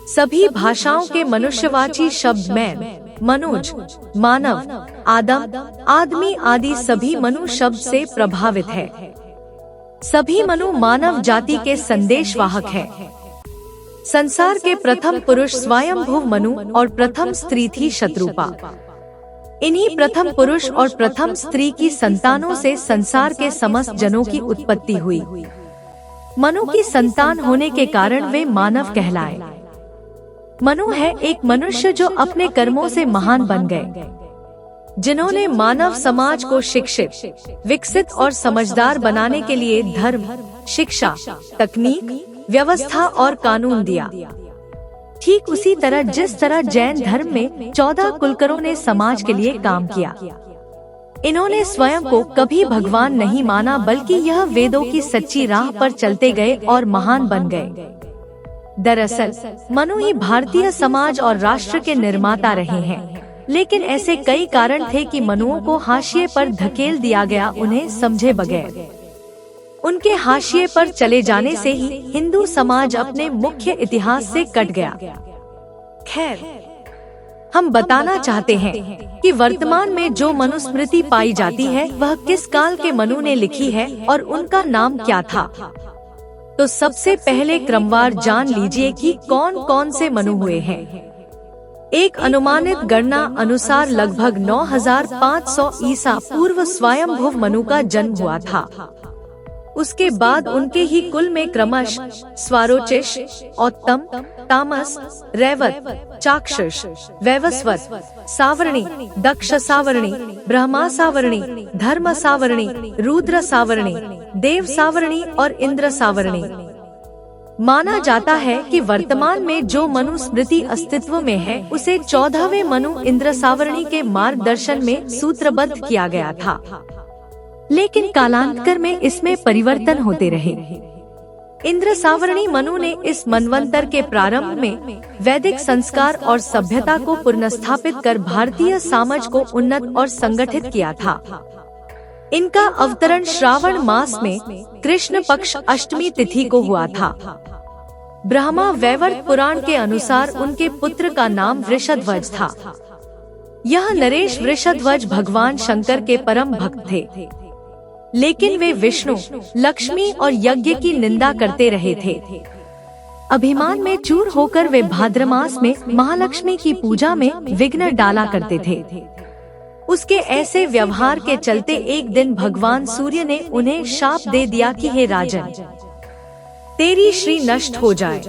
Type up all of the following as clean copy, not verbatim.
सभी भाषाओं के मनुष्यवाची शब्द मैन, मनुज, मानव, आदम, आदमी आदि सभी मनु शब्द से प्रभावित है। सभी मनु मानव जाति के संदेशवाहक है। संसार के प्रथम पुरुष स्वयंभुव मनु और प्रथम स्त्री थी शत्रुपा। इन्हीं प्रथम पुरुष और प्रथम स्त्री की संतानों से संसार के समस्त जनों की उत्पत्ति हुई। मनु की संतान होने के कारण वे मानव कहलाए। मनु है एक मनुष्य जो अपने कर्मों से महान बन गए, जिन्होंने मानव समाज को शिक्षित, विकसित और समझदार बनाने के लिए धर्म, शिक्षा, तकनीक, व्यवस्था और कानून दिया। ठीक उसी तरह जिस तरह जैन धर्म में 14 कुलकरों ने समाज के लिए काम किया। इन्होंने स्वयं को कभी भगवान नहीं माना, बल्कि यह वेदों की सच्ची राह पर चलते गए और महान बन गए। दरअसल मनु ही भारतीय समाज और राष्ट्र के निर्माता रहे हैं, लेकिन ऐसे कई कारण थे कि मनुओं को हाशिए पर धकेल दिया गया, उन्हें समझे बगैर। उनके हाशिए पर चले जाने से ही हिंदू समाज अपने मुख्य इतिहास से कट गया। खैर, हम बताना चाहते हैं कि वर्तमान में जो मनुस्मृति पाई जाती है वह किस काल के मनु ने लिखी है और उनका नाम क्या था। तो सबसे पहले क्रमवार जान लीजिए कि कौन कौन से मनु हुए हैं। एक अनुमानित गणना अनुसार लगभग 9500 ईसा पूर्व स्वयंभुव मनु का जन्म हुआ था। उसके बाद उनके ही कुल में क्रमश स्वारोचिष, औत्तम, तामस, रैवत, चाक्षुष, वैवस्वत, सावर्णी, दक्ष सावर्णी, ब्रह्मा सावर्णी, धर्म सावर्णी, रुद्र सावर्णी, देव सावर्णी और इंद्र सावर्णी। माना जाता है कि वर्तमान में जो मनुस्मृति अस्तित्व में है उसे 14वें मनु इंद्र सावर्णी के मार्गदर्शन में सूत्रबद्ध किया गया था, लेकिन कालांतर में इसमें परिवर्तन होते रहे। इंद्र सावर्णी मनु ने इस मनवंतर के प्रारंभ में वैदिक संस्कार और सभ्यता को पुनर्स्थापित कर भारतीय समाज को उन्नत और संगठित किया था। इनका अवतरण श्रावण मास में कृष्ण पक्ष अष्टमी तिथि को हुआ था। ब्रह्मा वैवर्त पुराण के अनुसार उनके पुत्र का नाम वृषध्वज था। यह नरेश वृषध्वज भगवान शंकर के परम भक्त थे, लेकिन वे विष्णु, लक्ष्मी और यज्ञ की निंदा करते रहे थे। अभिमान में चूर होकर वे भाद्रमास में महालक्ष्मी की पूजा में विघ्न डाला करते थे। उसके ऐसे व्यवहार के चलते एक दिन भगवान सूर्य ने उन्हें शाप दे दिया कि हे राजन, तेरी श्री नष्ट हो जाए।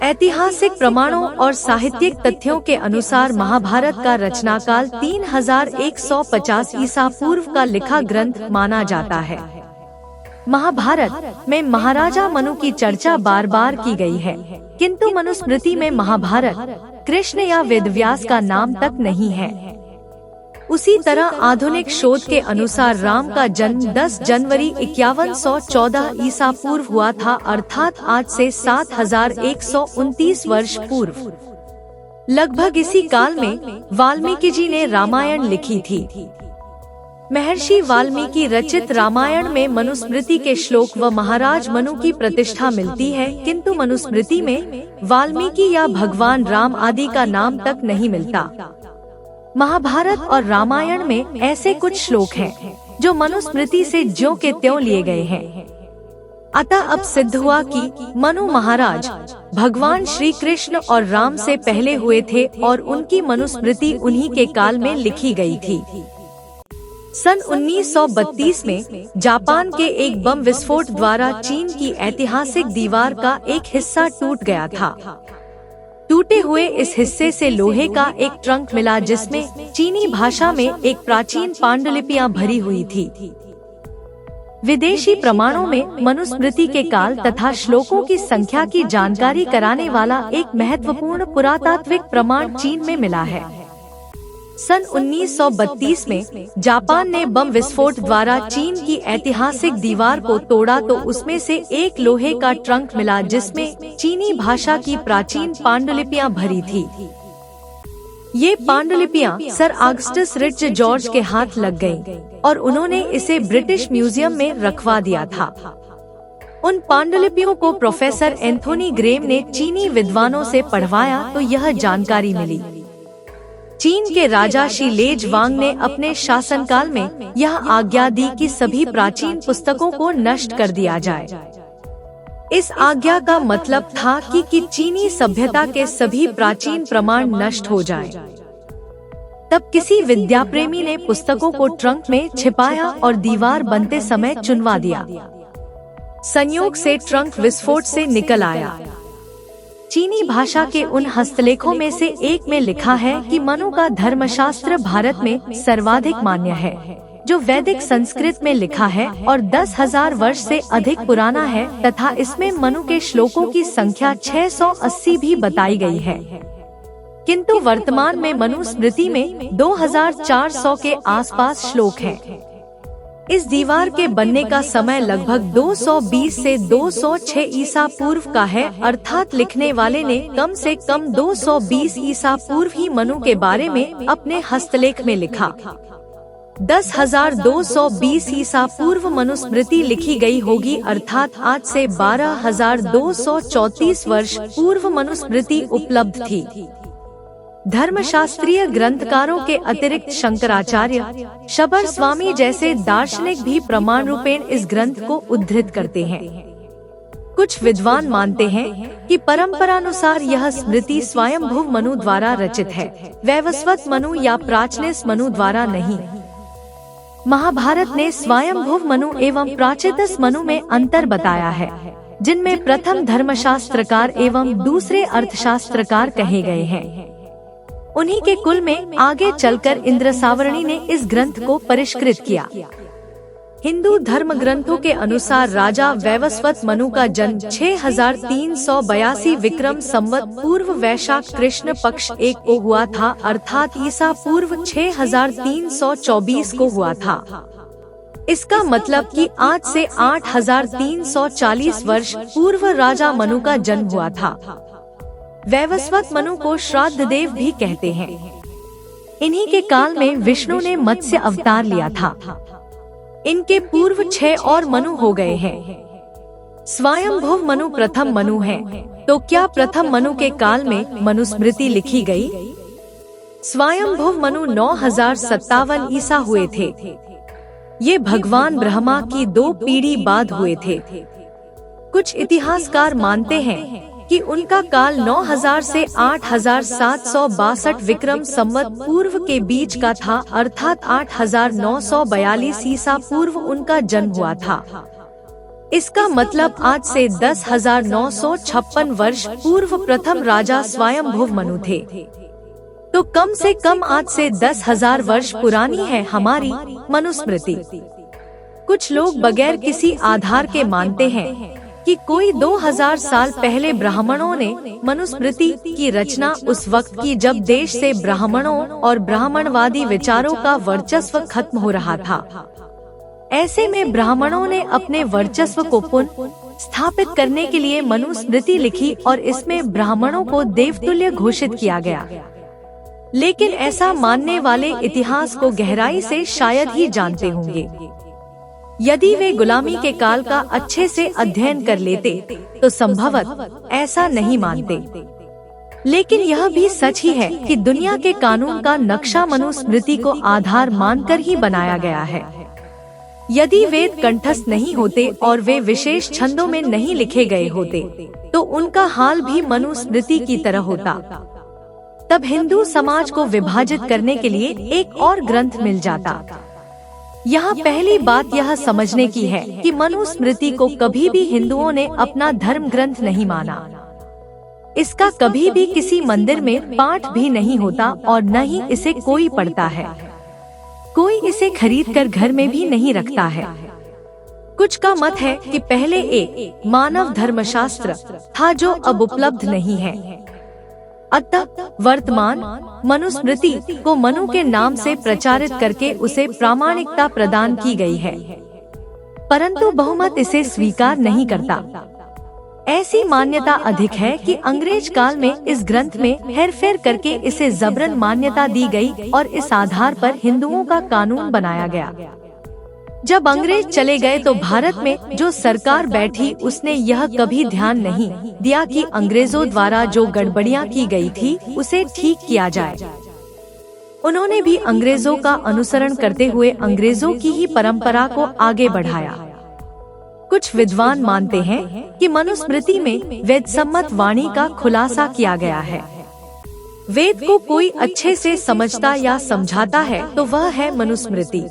ऐतिहासिक प्रमाणों और साहित्यिक तथ्यों के अनुसार महाभारत का रचनाकाल 3150 ईसा पूर्व का लिखा ग्रंथ माना जाता है। महाभारत में महाराजा मनु की चर्चा बार बार की गई है, किंतु मनुस्मृति में महाभारत, कृष्ण या वेदव्यास का नाम तक नहीं है। उसी तरह आधुनिक शोध के अनुसार राम का जन्म 10 जनवरी 5114 ईसा पूर्व हुआ था, अर्थात आज से 7129 वर्ष पूर्व। लगभग इसी काल में वाल्मीकि जी ने रामायण लिखी थी। महर्षि वाल्मीकि रचित रामायण में मनुस्मृति के श्लोक व महाराज मनु की प्रतिष्ठा मिलती है, किंतु मनुस्मृति में वाल्मीकि या भगवान राम आदि का नाम तक नहीं मिलता। महाभारत और रामायण में ऐसे कुछ श्लोक हैं जो मनुस्मृति से ज्यों के त्यों लिए गए हैं। अतः अब सिद्ध हुआ कि मनु महाराज भगवान श्री कृष्ण और राम से पहले हुए थे और उनकी मनुस्मृति उन्हीं के काल में लिखी गई थी। सन 1932 में जापान के एक बम विस्फोट द्वारा चीन की ऐतिहासिक दीवार का एक हिस्सा टूट गया था। टूटे हुए इस हिस्से से लोहे का एक ट्रंक मिला, जिसमें चीनी भाषा में एक प्राचीन पांडुलिपियां भरी हुई थी। विदेशी प्रमाणों में मनुस्मृति के काल तथा श्लोकों की संख्या की जानकारी कराने वाला एक महत्वपूर्ण पुरातात्विक प्रमाण चीन में मिला है। सन 1932 में जापान ने बम विस्फोट द्वारा चीन की ऐतिहासिक दीवार को तोड़ा तो उसमें से एक लोहे का ट्रंक मिला, जिसमें चीनी भाषा की प्राचीन पांडुलिपियां भरी थी। ये पांडुलिपियां सर ऑगस्टस रिच जॉर्ज के हाथ लग गईं और उन्होंने इसे ब्रिटिश म्यूजियम में रखवा दिया था। उन पांडुलिपियों को प्रोफेसर एंथोनी ग्रेम ने चीनी विद्वानों से पढ़वाया तो यह जानकारी मिली। चीन के राजा शी लेजवांग ने अपने शासनकाल में यह आज्ञा दी कि सभी प्राचीन पुस्तकों को नष्ट कर दिया जाए। इस आज्ञा का मतलब था कि चीनी सभ्यता के सभी प्राचीन प्रमाण नष्ट हो जाएं। तब किसी विद्या प्रेमी ने पुस्तकों को ट्रंक में छिपाया और दीवार बनते समय चुनवा दिया। संयोग से ट्रंक विस्फोट से निकल आया। चीनी भाषा के उन हस्तलेखों में से एक में लिखा है कि मनु का धर्मशास्त्र भारत में सर्वाधिक मान्य है, जो वैदिक संस्कृत में लिखा है और 10,000 वर्ष से अधिक पुराना है तथा इसमें मनु के श्लोकों की संख्या 680 भी बताई गई है। किंतु वर्तमान में मनुस्मृति में 2400 के आसपास श्लोक हैं। इस दीवार के बनने का समय लगभग 220 से 206 ईसा पूर्व का है, अर्थात लिखने वाले ने कम से कम 220 ईसा पूर्व ही मनु के बारे में अपने हस्तलेख में लिखा। 10,220 ईसा पूर्व मनुस्मृति लिखी गई होगी, अर्थात आज से 12,234 वर्ष पूर्व मनुस्मृति उपलब्ध थी। धर्मशास्त्रीय ग्रंथकारों के अतिरिक्त शंकराचार्य, शबर स्वामी जैसे दार्शनिक भी प्रमाण रूपेण इस ग्रंथ को उद्धृत करते हैं। कुछ विद्वान मानते हैं कि परंपरानुसार यह स्मृति स्वयंभुव मनु द्वारा रचित है, वैवस्वत मनु या प्राचीनस मनु द्वारा नहीं। महाभारत ने स्वयंभुव मनु एवं प्राचीनस मनु में अंतर बताया है, जिनमें प्रथम धर्मशास्त्रकार एवं दूसरे अर्थशास्त्रकार कहे गए हैं। उन्हीं के कुल में आगे चलकर इंद्र सावर्णी ने इस ग्रंथ को परिष्कृत किया। हिंदू धर्म ग्रंथों के अनुसार राजा वैवस्वत मनु का जन्म 6382 विक्रम संवत पूर्व वैशाख कृष्ण पक्ष 1 को हुआ था, अर्थात ईसा पूर्व 6324 को हुआ था। इसका मतलब कि आज से 8340 वर्ष पूर्व राजा मनु का जन्म हुआ था। वैवस्वत मनु को श्राद्ध देव भी कहते हैं। इन्हीं के काल में विष्णु ने मत्स्य अवतार लिया था। इनके पूर्व 6 और मनु हो गए हैं। स्वयंभुव मनु प्रथम मनु है, तो क्या प्रथम मनु के काल में मनुस्मृति लिखी गई? स्वयंभुव मनु 9057 ईसा हुए थे। ये भगवान ब्रह्मा की 2 पीढ़ी बाद हुए थे। कुछ इतिहासकार मानते हैं कि उनका काल 9000 से 8762 विक्रम संवत पूर्व के बीच का था, अर्थात 8942 ईसा पूर्व उनका जन्म हुआ था। इसका मतलब आज से 10,956 वर्ष पूर्व प्रथम राजा स्वयंभुव मनु थे। तो कम से कम आज से 10,000 वर्ष पुरानी है हमारी मनुस्मृति। कुछ लोग बगैर किसी आधार के मानते हैं कि कोई 2000 साल पहले ब्राह्मणों ने मनुस्मृति की रचना उस वक्त की जब देश से ब्राह्मणों और ब्राह्मणवादी विचारों का वर्चस्व खत्म हो रहा था। ऐसे में ब्राह्मणों ने अपने वर्चस्व को पुनः स्थापित करने के लिए मनुस्मृति लिखी और इसमें ब्राह्मणों को देवतुल्य घोषित किया गया। लेकिन ऐसा मानने वाले इतिहास को गहराई से शायद ही जानते होंगे। यदि वे गुलामी के काल का अच्छे से अध्ययन कर लेते तो संभवतः ऐसा नहीं मानते। लेकिन यह भी सच ही है कि दुनिया के कानून का नक्शा मनुस्मृति को आधार मानकर ही बनाया गया है। यदि वेद कंठस्थ नहीं होते और वे विशेष छंदों में नहीं लिखे गए होते तो उनका हाल भी मनुस्मृति की तरह होता। तब हिंदू समाज को विभाजित करने के लिए एक और ग्रंथ मिल जाता। यहाँ पहली बात यह समझने की है कि मनुस्मृति को कभी भी हिंदुओं ने अपना धर्म ग्रंथ नहीं माना। इसका कभी भी किसी मंदिर में पाठ भी नहीं होता और न ही इसे कोई पढ़ता है। कोई इसे खरीद कर घर में भी नहीं रखता है। कुछ का मत है कि पहले एक मानव धर्मशास्त्र था जो अब उपलब्ध नहीं है। अतः वर्तमान मनुस्मृति को मनु के नाम से प्रचारित करके उसे प्रामाणिकता प्रदान की गई है, परंतु बहुमत इसे स्वीकार नहीं करता। ऐसी मान्यता अधिक है कि अंग्रेज काल में इस ग्रंथ में हेरफेर करके इसे जबरन मान्यता दी गई और इस आधार पर हिंदुओं का कानून बनाया गया। जब अंग्रेज चले गए तो भारत में जो सरकार बैठी उसने यह कभी ध्यान नहीं दिया कि अंग्रेजों द्वारा जो गड़बड़ियां की गई थी उसे ठीक किया जाए। उन्होंने भी अंग्रेजों का अनुसरण करते हुए अंग्रेजों की ही परंपरा को आगे बढ़ाया। कुछ विद्वान मानते हैं कि मनुस्मृति में वेद सम्मत वाणी का खुलासा किया गया है। वेद को कोई अच्छे से समझता या समझाता है तो वह है मनुस्मृति।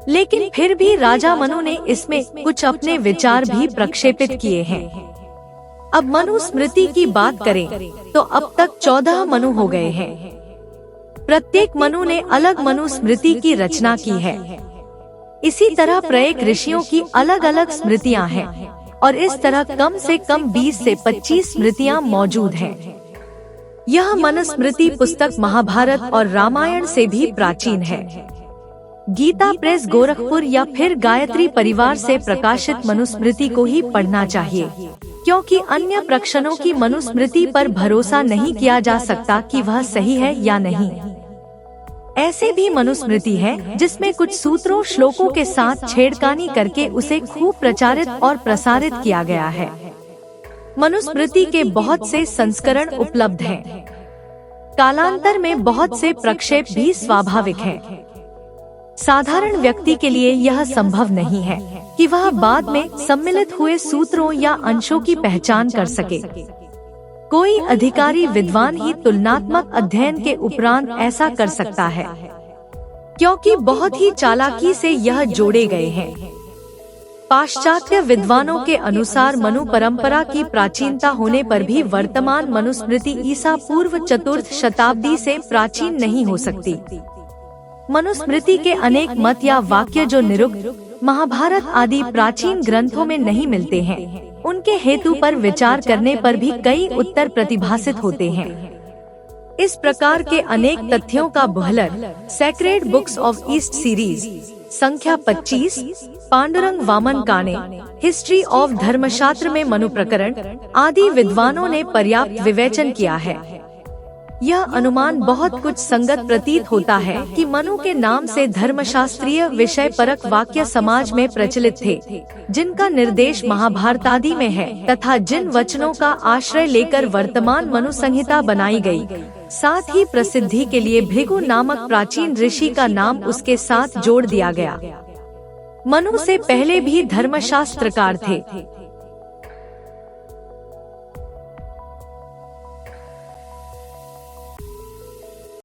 लेकिन फिर भी राजा मनु ने इसमें कुछ अपने विचार भी प्रक्षेपित किए हैं। अब मनुस्मृति की बात करें तो अब तक 14 मनु हो गए हैं। प्रत्येक मनु ने अलग मनुस्मृति की रचना की है। इसी तरह प्रत्येक ऋषियों की अलग अलग स्मृतियां हैं और इस तरह कम से कम 20 से 25 स्मृतियां मौजूद हैं। यह मनुस्मृति पुस्तक महाभारत और रामायण से भी प्राचीन है। गीता प्रेस गोरखपुर या फिर गायत्री परिवार से प्रकाशित मनुस्मृति को ही पढ़ना चाहिए, क्योंकि अन्य प्रकाशनों की मनुस्मृति पर भरोसा नहीं किया जा सकता कि वह सही है या नहीं। ऐसे भी मनुस्मृति है जिसमें कुछ सूत्रों श्लोकों के साथ छेड़खानी करके उसे खूब प्रचारित और प्रसारित किया गया है। मनुस्मृति के बहुत से संस्करण उपलब्ध हैं। कालांतर में बहुत से प्रक्षेप भी स्वाभाविक हैं। साधारण व्यक्ति के लिए यह संभव नहीं है कि वह बाद में सम्मिलित हुए सूत्रों या अंशों की पहचान कर सके। कोई अधिकारी विद्वान ही तुलनात्मक अध्ययन के उपरांत ऐसा कर सकता है, क्योंकि बहुत ही चालाकी से यह जोड़े गए हैं। पाश्चात्य विद्वानों के अनुसार मनु परंपरा की प्राचीनता होने पर भी वर्तमान मनुस्मृति ईसा पूर्व 4th शताब्दी से प्राचीन नहीं हो सकती। मनुस्मृति के अनेक मत या वाक्य जो निरुक्त, महाभारत आदि प्राचीन ग्रंथों में नहीं मिलते हैं, उनके हेतु पर विचार करने पर भी कई उत्तर प्रतिभासित होते हैं। इस प्रकार के अनेक तथ्यों का Buhler sacred books of east series संख्या 25, पांडुरंग वामन काने, हिस्ट्री ऑफ धर्मशास्त्र में मनु प्रकरण आदि विद्वानों ने पर्याप्त विवेचन किया है। यह अनुमान बहुत कुछ संगत प्रतीत होता है कि मनु के नाम से धर्मशास्त्रीय विषय परक वाक्य समाज में प्रचलित थे, जिनका निर्देश महाभारत आदि में है, तथा जिन वचनों का आश्रय लेकर वर्तमान मनु संहिता बनाई गई। साथ ही प्रसिद्धि के लिए भृगु नामक प्राचीन ऋषि का नाम उसके साथ जोड़ दिया गया। मनु से पहले भी धर्मशास्त्रकार थे।